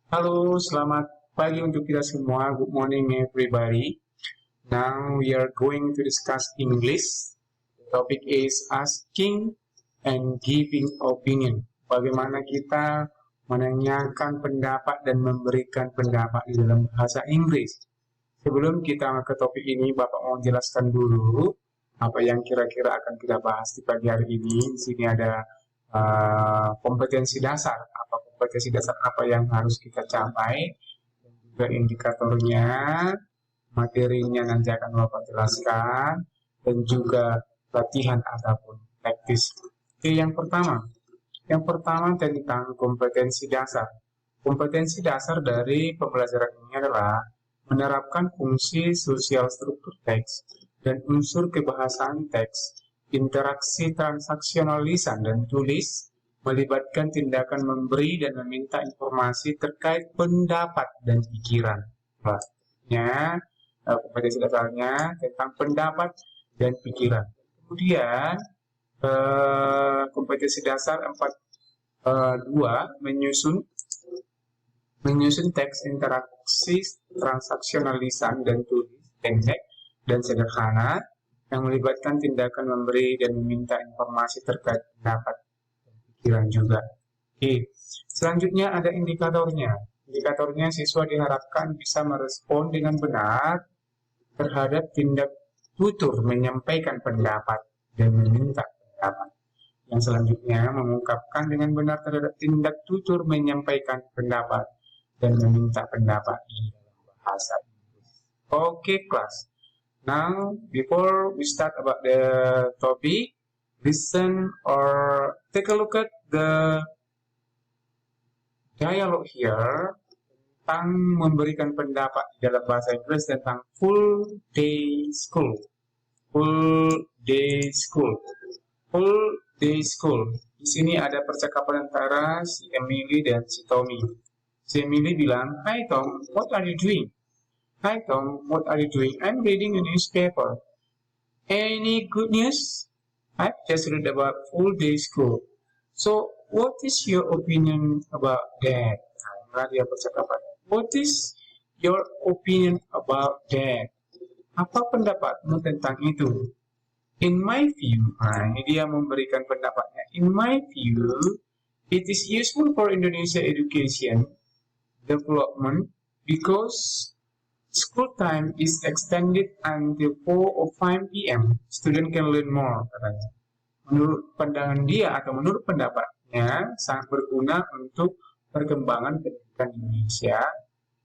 Halo, selamat pagi untuk kita semua. Good morning, everybody. Now we are going to discuss English. The topic is asking and giving opinion. Bagaimana kita menanyakan pendapat dan memberikan pendapat di dalam bahasa Inggris. Sebelum kita ke topik ini, Bapak mau jelaskan dulu apa yang kira-kira akan kita bahas di pagi hari ini. Di sini ada kompetensi dasar. Kompetensi dasar apa yang harus kita capai, dan juga indikatornya, materinya nanti akan Bapak jelaskan, dan juga latihan ataupun praktis. Oke, yang pertama tentang kompetensi dasar. Kompetensi dasar dari pembelajaran ini adalah menerapkan fungsi sosial struktur teks dan unsur kebahasaan teks, interaksi transaksional lisan dan tulis, melibatkan tindakan memberi dan meminta informasi terkait pendapat dan pikiran. Maksudnya, kompetensi dasarnya tentang pendapat dan pikiran. Kemudian, kompetensi dasar 4.2 menyusun teks interaksi transaksional lisan dan tulis pendek dan sederhana yang melibatkan tindakan memberi dan meminta informasi terkait pendapat dan pikiran juga. Oke. Selanjutnya ada indikatornya. Indikatornya siswa diharapkan bisa merespon dengan benar terhadap tindak tutur menyampaikan pendapat dan meminta pendapat. Yang selanjutnya mengungkapkan dengan benar terhadap tindak tutur menyampaikan pendapat dan meminta pendapat di dalam bahasa Inggris. Okay, class. Now, before we start about the topic, listen or take a look at the dialogue here tentang memberikan pendapat di dalam bahasa Inggris tentang full day school. Full day school. Full day school. Di sini ada percakapan antara si Emily dan si Tommy. Si Emily bilang, "Hi Tom, what are you doing?" "Hi Tom, what are you doing?" "I'm reading a newspaper." "Any good news?" "I've just read about full day school." "So, what is your opinion about that?" Nah, dia percakapan. "What is your opinion about that?" Apa pendapatmu tentang itu? "In my view," nah ini dia memberikan pendapatnya. "In my view, it is useful for Indonesia education development because school time is extended until 4 or 5 p.m. Student can learn more," katanya. Menurut pandangan dia atau menurut pendapatnya sangat berguna untuk perkembangan pendidikan Indonesia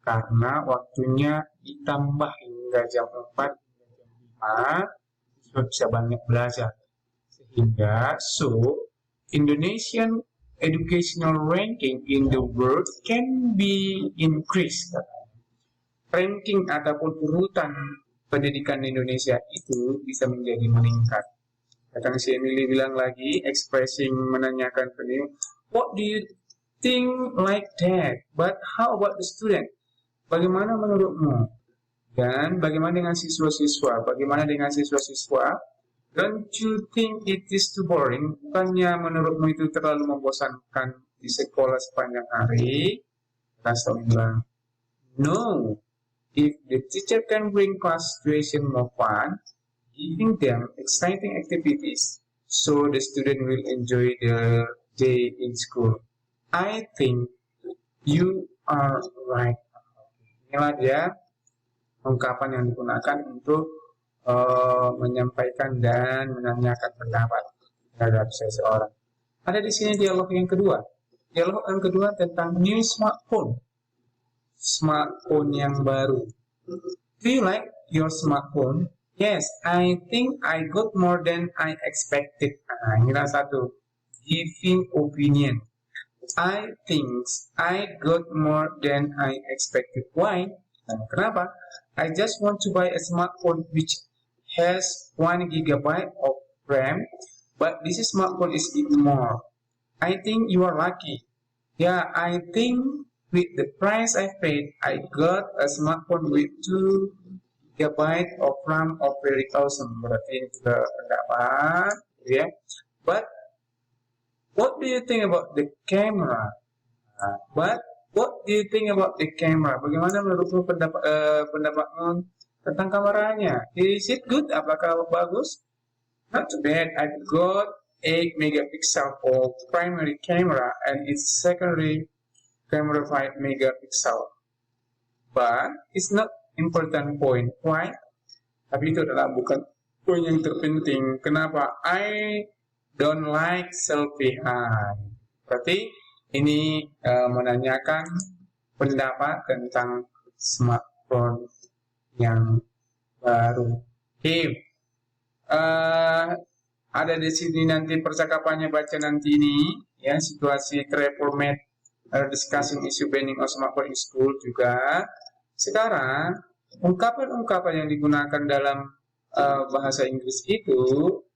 karena waktunya ditambah hingga jam 4 hingga jam 5 siswa bisa banyak belajar. Sehingga Indonesian educational ranking in the world can be increased. Ranking ataupun urutan pendidikan Indonesia itu bisa menjadi meningkat. Kadang si Emily bilang lagi, expressing menanyakan pendidik, "What do you think like that? But how about the student?" Bagaimana menurutmu? Dan bagaimana dengan siswa-siswa? Bagaimana dengan siswa-siswa? "Don't you think it is too boring?" Bukannya menurutmu itu terlalu membosankan di sekolah sepanjang hari? Kastom bilang, "No, if the teacher can bring class situation more fun, giving them exciting activities, so the student will enjoy the day in school. I think you are right." Inilah dia ungkapan yang digunakan untuk menyampaikan dan menanyakan pendapat terhadap seseorang. Ada di sini dialog yang kedua. Dialog yang kedua tentang new smartphone. Smartphone yang baru. "Do you like your smartphone?" "Yes, I think I got more than I expected." Nah, ini satu. Giving opinion. "I think I got more than I expected." Why? Nah, kenapa? "I just want to buy a smartphone which has 1 gigabyte of RAM, but this smartphone is even more." "I think you are lucky." "Yeah, I think with the price I paid, I got a smartphone with 2 gigabyte of RAM of very awesome." Berarti ini juga pendapat, ya. "But what do you think about the camera?" "But What do you think about the camera? Bagaimana menurutmu pendapatmu tentang kameranya? Is it good? Apakah bagus? Not too bad. I got 8 megapixel for primary camera and its secondary camera 5 megapixel. But it's not important point. Why? Tapi itu adalah bukan poin yang terpenting. Kenapa? I don't like selfie. Berarti ini menanyakan pendapat tentang smartphone yang baru. Oke. Ada di sini nanti percakapannya, baca nanti ini ya, situasi reformat discussing issue banning of smartphone in school juga. Sekarang ungkapan-ungkapan yang digunakan dalam bahasa Inggris itu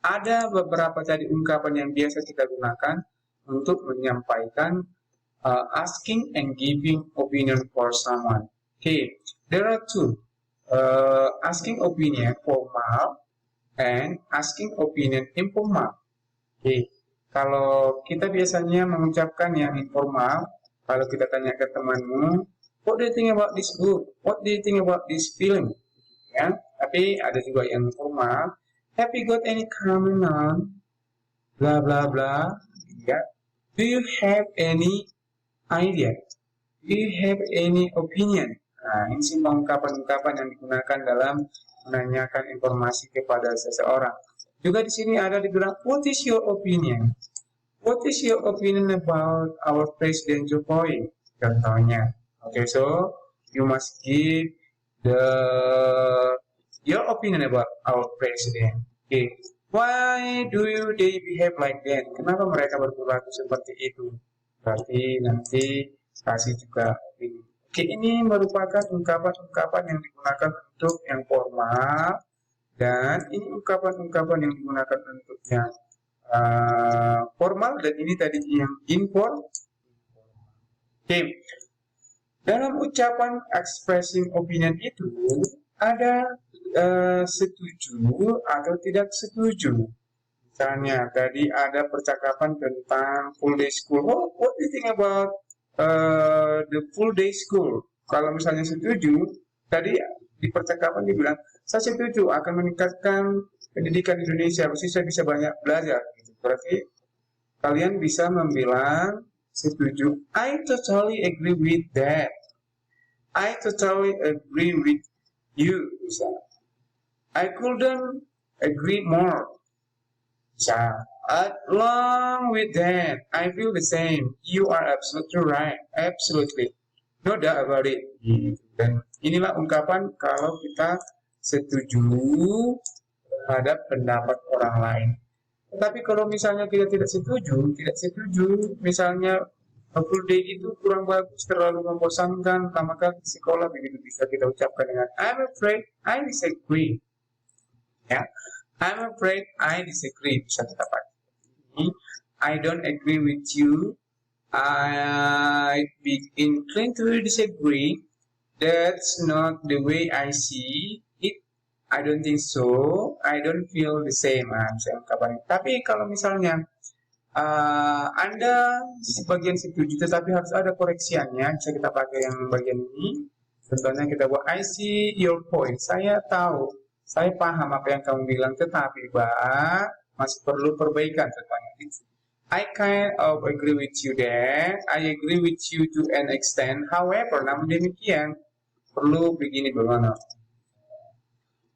ada beberapa tadi ungkapan yang biasa kita gunakan untuk menyampaikan asking and giving opinion for someone. Okay, there are two, asking opinion formal and asking opinion informal. Okay, kalau kita biasanya mengucapkan yang informal, kalau kita tanya ke temanmu, what do you think about this book? What do you think about this film? Ya, tapi ada juga yang formal. Have you got any comment on blah blah blah? Ya. Do you have any idea? Do you have any opinion? Nah, ini sih ungkapan-ungkapan yang digunakan dalam menanyakan informasi kepada seseorang. Juga di sini ada dibilang, what is your opinion? What is your opinion about our President Jokowi? Contohnya. Okay, so you must give your opinion about our president. Okay, why do they behave like that? Kenapa mereka berperilaku seperti itu? Berarti nanti kasih juga opini. Oke, ini merupakan ungkapan-ungkapan yang digunakan untuk yang formal, dan ini ungkapan-ungkapan yang digunakan untuk yang formal, dan ini tadi yang informal. Oke. Dalam ucapan expressing opinion itu ada setuju atau tidak setuju. Misalnya tadi ada percakapan tentang full day school. Oh, what do you think about the full day school? Kalau misalnya setuju, tadi di percakapan dibilang, saya setuju akan meningkatkan pendidikan Indonesia, siswa bisa banyak belajar. Berarti kalian bisa membilang setuju, I totally agree with that. I totally agree with you. I couldn't agree more. Along with that, I feel the same. You are absolutely right. Absolutely. No doubt about it. Dan inilah ungkapan kalau kita setuju terhadap pendapat orang lain. Tetapi kalau misalnya kita tidak setuju, misalnya full day itu kurang bagus, terlalu membosankan, pertama kali di sekolah, begitu bisa kita ucapkan dengan I'm afraid I disagree. Ya, I'm afraid I disagree. Bisa kita pakai. I don't agree with you. I be inclined to disagree. That's not the way I see it. I don't think so. I don't feel the same. Tapi kalau misalnya Anda sebagian setuju, tetapi harus ada koreksiannya, bisa kita pakai yang bagian ini. Contohnya kita buat I see your point. Saya tahu, saya paham apa yang kamu bilang, tetapi masih perlu perbaikan. Contohnya I kind of agree with you there. I agree with you to an extent. However, namun demikian perlu begini bagaimana?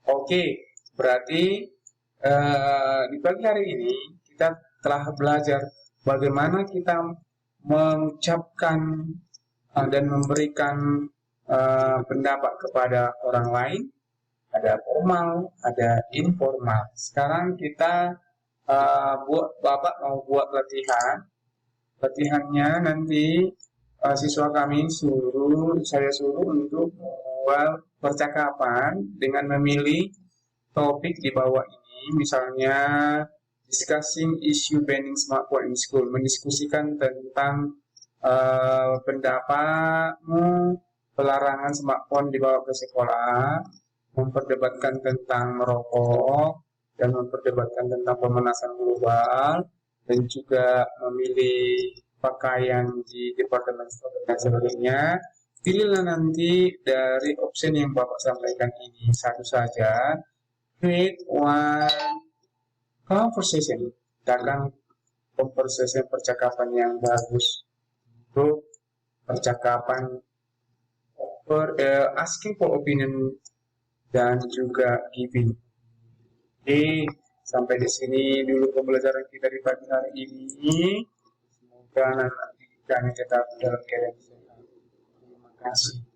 Oke, berarti di pagi hari ini kita telah belajar bagaimana kita mengucapkan dan memberikan pendapat kepada orang lain. Ada formal, ada informal. Sekarang kita Bapak mau buat latihan. Latihannya nanti siswa kami saya suruh untuk membuat percakapan dengan memilih topik di bawah ini, misalnya discussing issue banning smartphone in school, mendiskusikan tentang pendapatmu pelarangan smartphone dibawa ke sekolah, memperdebatkan tentang merokok, dan memperdebatkan tentang pemanasan global, dan juga memilih pakaian di departemen store dan sebagainya, pilihlah nanti dari opsi yang Bapak sampaikan ini satu saja, create one conversation, ciptakan conversation percakapan yang bagus, untuk percakapan asking for opinion dan juga giving. Oke, sampai di sini dulu pembelajaran kita di pagi hari ini. Semoga nanti kami tetap dalam keadaan sehat. Terima kasih.